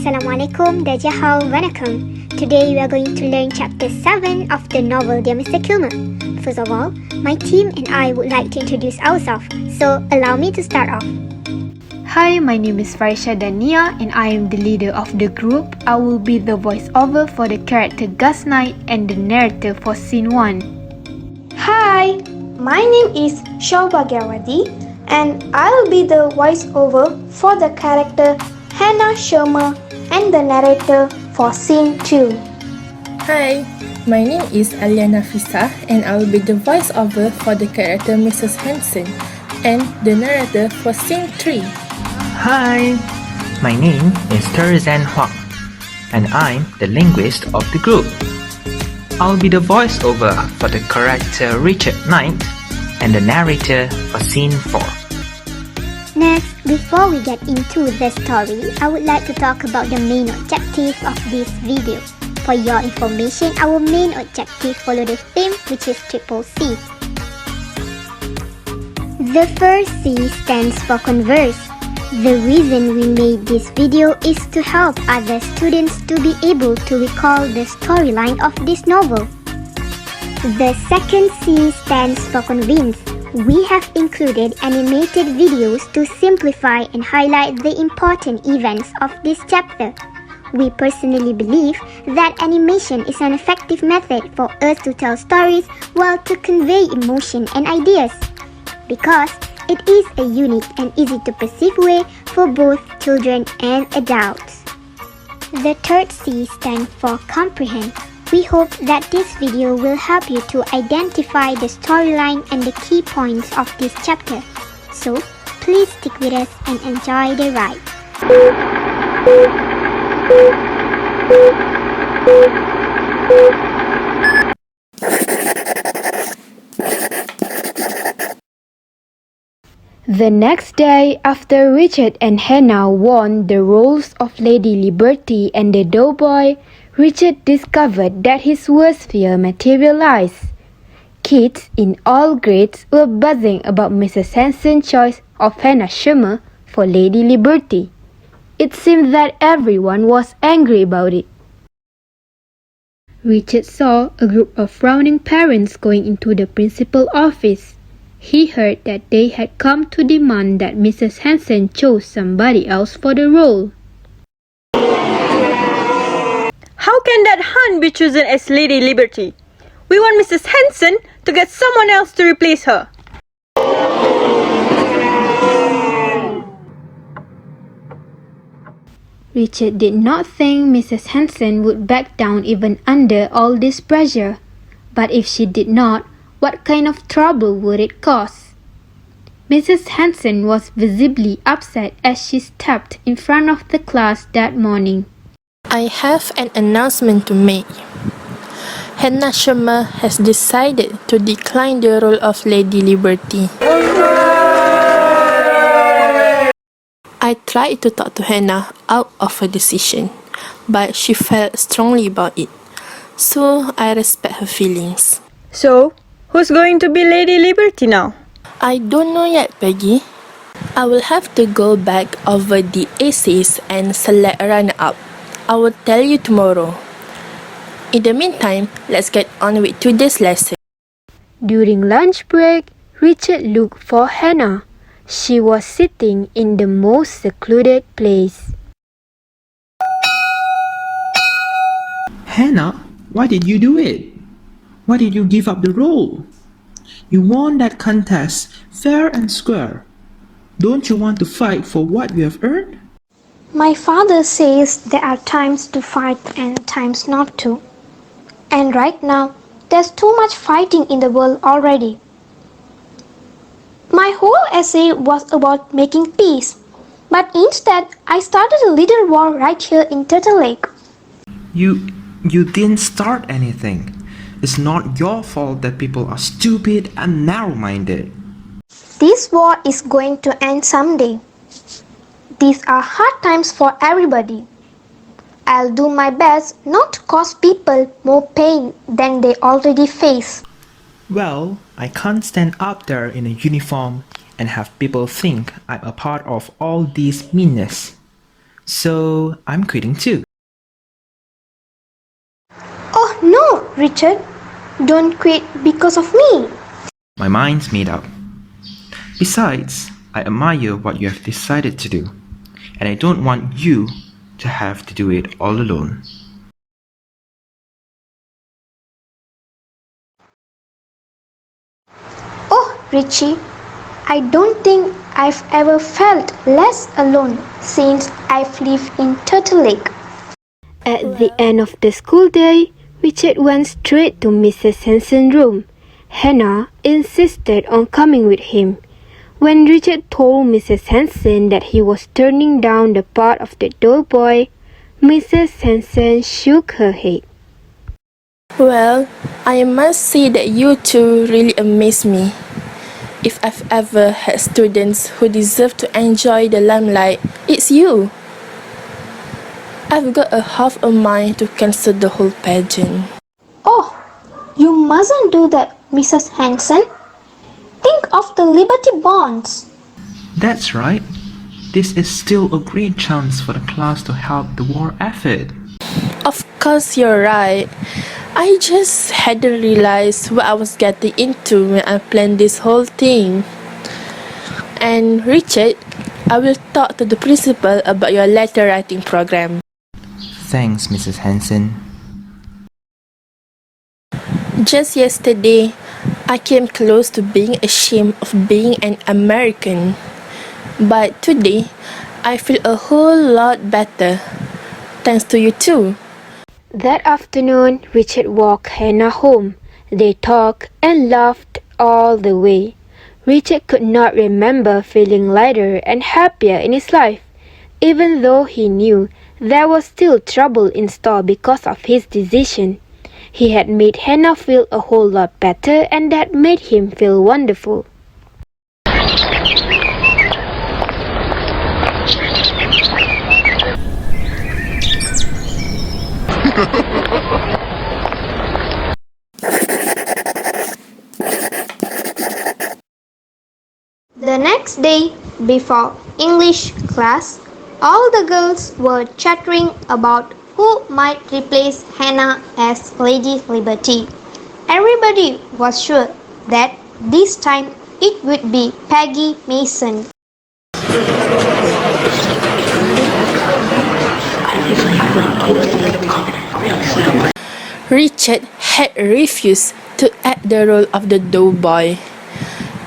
Assalamualaikum, Dajahau, Vanakkam. Today we are going to learn chapter 7 of the novel Dear Mr. Kilmer. First of all, my team and I would like to introduce ourselves, so allow me to start off. Hi, my name is Farisha Dania and I am the leader of the group. I will be the voiceover for the character Gus Knight and the narrator for scene 1. Hi, my name is Shaubagyawati and I'll be the voiceover for the character Hannah Schermer and the narrator for scene 2. Hi, my name is Aliana Fisa and I will be the voiceover for the character Mrs. Hansen and the narrator for scene 3. Hi, my name is Terzan Huang and I'm the linguist of the group. I'll be the voiceover for the character Richard Knight and the narrator for scene 4. Next, before we get into the story, I would like to talk about the main objective of this video. For your information, our main objective follow the theme, which is Triple C. The first C stands for converse. The reason we made this video is to help other students to be able to recall the storyline of this novel. The second C stands for convince. We have included animated videos to simplify and highlight the important events of this chapter. We personally believe that animation is an effective method for us to tell stories while to convey emotion and ideas, because it is a unique and easy to perceive way for both children and adults. The third C stands for comprehend. We hope that this video will help you to identify the storyline and the key points of this chapter. So, please stick with us and enjoy the ride. The next day, after Richard and Hannah won the roles of Lady Liberty and the Doughboy, Richard discovered that his worst fear materialized. Kids in all grades were buzzing about Mrs. Hansen's choice of Hannah Schermer for Lady Liberty. It seemed that everyone was angry about it. Richard saw a group of frowning parents going into the principal's office. He heard that they had come to demand that Mrs. Hansen chose somebody else for the role. How can that Hun be chosen as Lady Liberty? We want Mrs. Hansen to get someone else to replace her. Richard did not think Mrs. Hansen would back down even under all this pressure. But if she did not, what kind of trouble would it cause? Mrs. Hansen was visibly upset as she stepped in front of the class that morning. I have an announcement to make. Hannah Schermer has decided to decline the role of Lady Liberty. I tried to talk to Hannah out of her decision, but she felt strongly about it. So I respect her feelings. So, who's going to be Lady Liberty now? I don't know yet, Peggy. I will have to go back over the essays and select a runner-up. I will tell you tomorrow. In the meantime, let's get on with today's lesson. During lunch break, Richard looked for Hannah. She was sitting in the most secluded place. Hannah, why did you do it? Why did you give up the role? You won that contest fair and square. Don't you want to fight for what you have earned? My father says there are times to fight and times not to. And right now, there's too much fighting in the world already. My whole essay was about making peace, but instead I started a little war right here in Turtle Lake. You didn't start anything. It's not your fault that people are stupid and narrow-minded. This war is going to end someday. These are hard times for everybody. I'll do my best not to cause people more pain than they already face. Well, I can't stand up there in a uniform and have people think I'm a part of all this meanness. So I'm quitting too. Oh no, Richard. Don't quit because of me. My mind's made up. Besides, I admire what you have decided to do, and I don't want you to have to do it all alone. Oh, Richie, I don't think I've ever felt less alone since I've lived in Turtle Lake. At the end of the school day, Richard went straight to Mrs. Hanson's room. Hannah insisted on coming with him. When Richard told Mrs. Hanson that he was turning down the part of the doughboy, Mrs. Hanson shook her head. Well, I must say that you two really amaze me. If I've ever had students who deserve to enjoy the limelight, it's you. I've got a half a mind to cancel the whole pageant. Oh, you mustn't do that, Mrs. Hanson. Think of the Liberty Bonds. That's right. This is still a great chance for the class to help the war effort. Of course, you're right. I just hadn't realized what I was getting into when I planned this whole thing. And Richard, I will talk to the principal about your letter writing program. Thanks, Mrs. Hanson. Just yesterday, I came close to being ashamed of being an American. But today, I feel a whole lot better. Thanks to you too. That afternoon, Richard walked Hannah home. They talked and laughed all the way. Richard could not remember feeling lighter and happier in his life, even though he knew there was still trouble in store because of his decision. He had made Hannah feel a whole lot better, and that made him feel wonderful. The next day, before English class, all the girls were chattering about who might replace Hannah as Lady Liberty. Everybody was sure that this time it would be Peggy Mason. Richard had refused to act the role of the doughboy,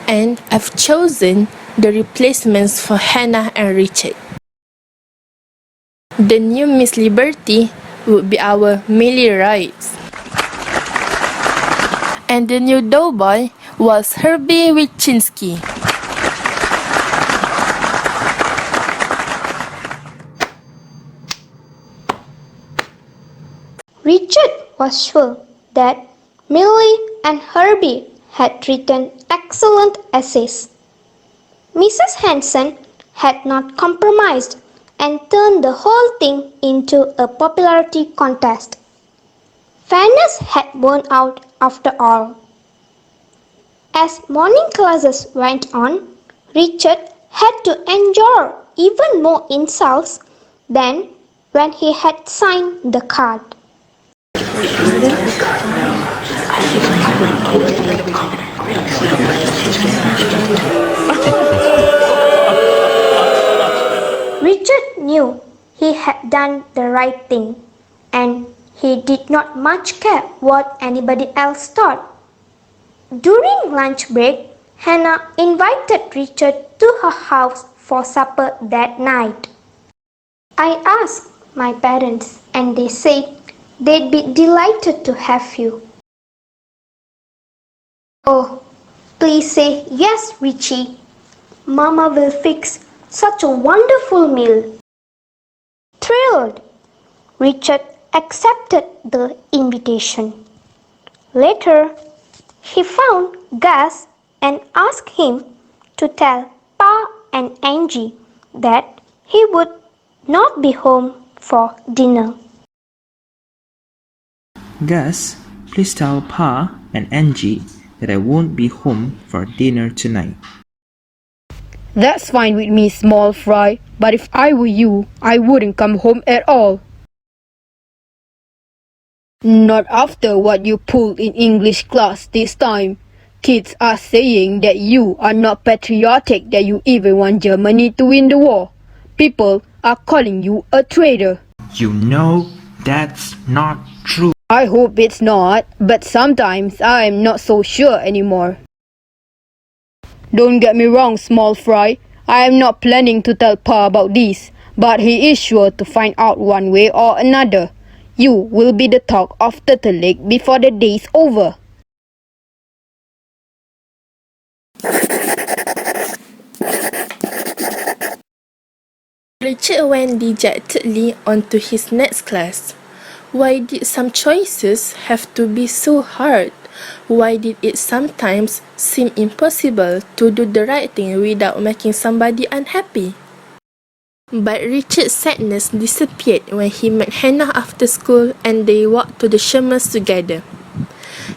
and I've chosen the replacements for Hannah and Richard. The new Miss Liberty would be our Millie Rice, and the new doughboy was Herbie Wilczynski. Richard was sure that Millie and Herbie had written excellent essays. Mrs. Hanson had not compromised and turned the whole thing into a popularity contest. Fairness had won out after all. As morning classes went on, Richard had to endure even more insults than when he had signed the card. Richard knew he had done the right thing, and he did not much care what anybody else thought. During lunch break, Hannah invited Richard to her house for supper that night. I asked my parents, and they said they'd be delighted to have you. Oh, please say yes, Richie. Mama will fix such a wonderful meal. Thrilled, Richard accepted the invitation. Later, he found Gus and asked him to tell Pa and Angie that he would not be home for dinner. Gus, please tell Pa and Angie that I won't be home for dinner tonight. That's fine with me, small fry, but if I were you, I wouldn't come home at all. Not after what you pulled in English class this time. Kids are saying that you are not patriotic, that you even want Germany to win the war. People are calling you a traitor. You know that's not true. I hope it's not, but sometimes I'm not so sure anymore. Don't get me wrong, small fry. I am not planning to tell Pa about this, but he is sure to find out one way or another. You will be the talk of Turtle Lake before the day's over. Richard went dejectedly on to his next class. Why did some choices have to be so hard? Why did it sometimes seem impossible to do the right thing without making somebody unhappy? But Richard's sadness disappeared when he met Hannah after school and they walked to the Schermers together.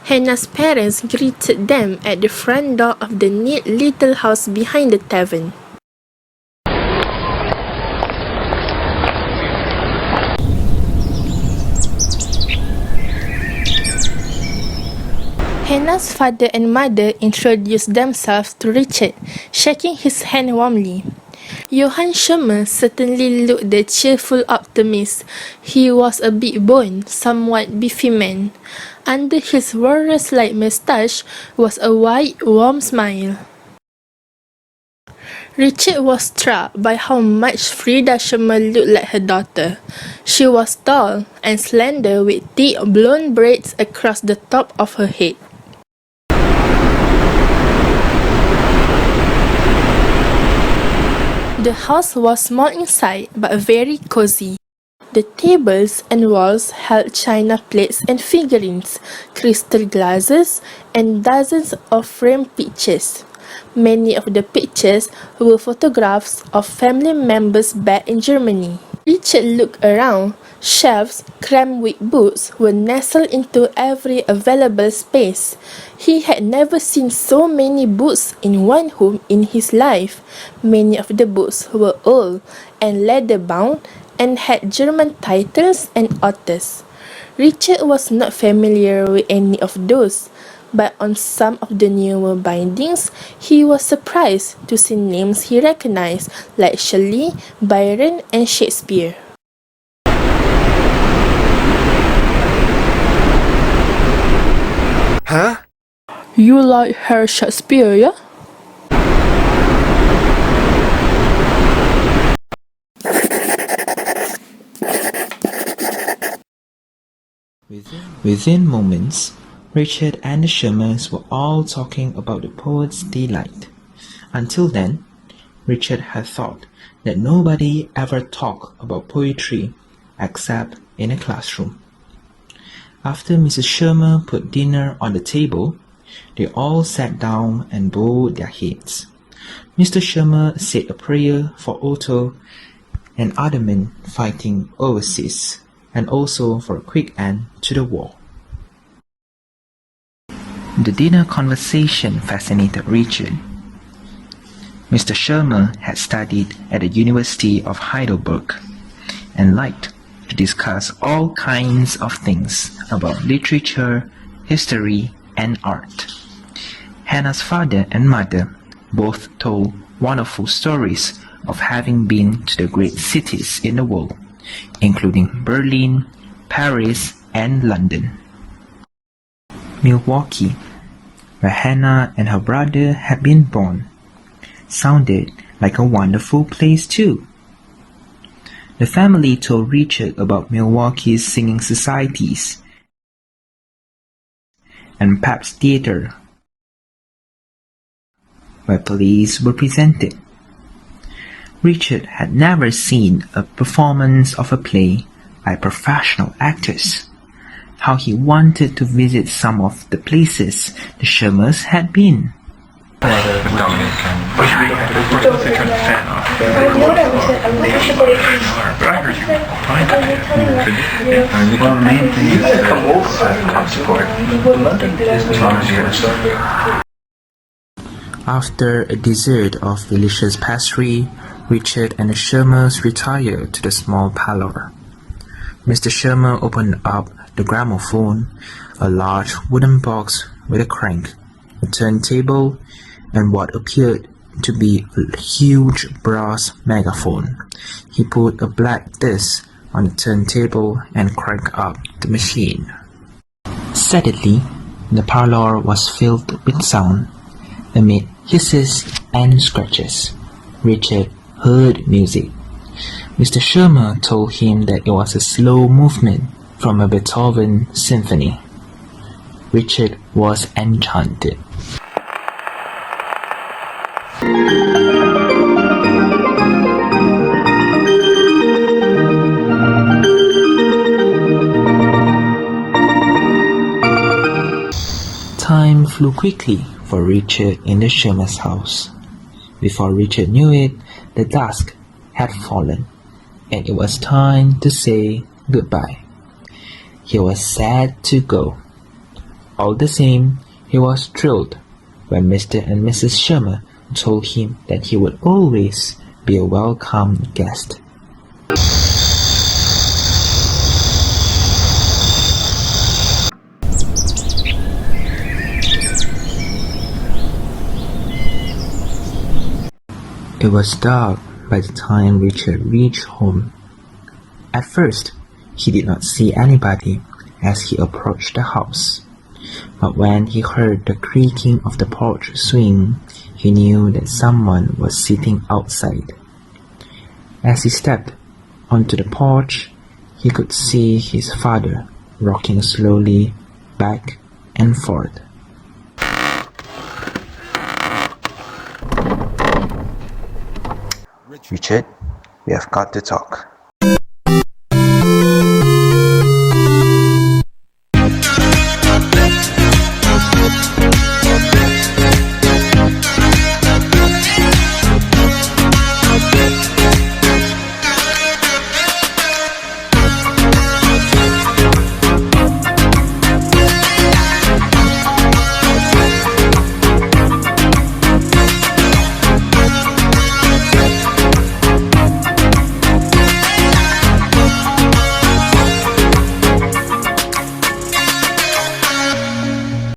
Hannah's parents greeted them at the front door of the neat little house behind the tavern. Hannah's father and mother introduced themselves to Richard, shaking his hand warmly. Johann Schermer certainly looked the cheerful optimist. He was a big-boned, somewhat beefy man. Under his walrus-like moustache was a wide, warm smile. Richard was struck by how much Frida Schermer looked like her daughter. She was tall and slender with thick blonde braids across the top of her head. The house was small inside but very cozy. The tables and walls held china plates and figurines, crystal glasses, and dozens of framed pictures. Many of the pictures were photographs of family members back in Germany. Richard looked around. Shelves crammed with books were nestled into every available space. He had never seen so many books in one home in his life. Many of the books were old and leather-bound and had German titles and authors. Richard was not familiar with any of those, but on some of the newer bindings, he was surprised to see names he recognized like Shelley, Byron, and Shakespeare. Huh? You like Herr Shakespeare, yeah? Within moments, Richard and the Schermers were all talking about the poet's delight. Until then, Richard had thought that nobody ever talked about poetry except in a classroom. After Mrs. Schermer put dinner on the table, they all sat down and bowed their heads. Mr. Schermer said a prayer for Otto and other men fighting overseas, and also for a quick end to the war. The dinner conversation fascinated Richard. Mr. Schermer had studied at the University of Heidelberg and liked to discuss all kinds of things about literature, history, and art. Hannah's father and mother both told wonderful stories of having been to the great cities in the world, including Berlin, Paris, and London. Milwaukee, where Hannah and her brother had been born, sounded like a wonderful place too. The family told Richard about Milwaukee's singing societies and Pabst Theatre, where plays were presented. Richard had never seen a performance of a play by professional actors. How he wanted to visit some of the places the Schermers had been. After a dessert of delicious pastry, Richard and the Schermers retired to the small parlor. Mr. Schermer opened up the gramophone, a large wooden box with a crank, a turntable, and what appeared to be a huge brass megaphone. He put a black disc on the turntable and cranked up the machine. Suddenly, the parlor was filled with sound. Amid hisses and scratches, Richard heard music. Mr. Schermer told him that it was a slow movement from a Beethoven symphony. Richard was enchanted. Time flew quickly for Richard in the Schermer's house. Before Richard knew it, the dusk had fallen, and it was time to say goodbye. He was sad to go. All the same, he was thrilled when Mr. and Mrs. Schermer told him that he would always be a welcome guest. It was dark by the time Richard reached home. At first, he did not see anybody as he approached the house. But when he heard the creaking of the porch swing, he knew that someone was sitting outside. As he stepped onto the porch, he could see his father rocking slowly back and forth. Richard, we have got to talk.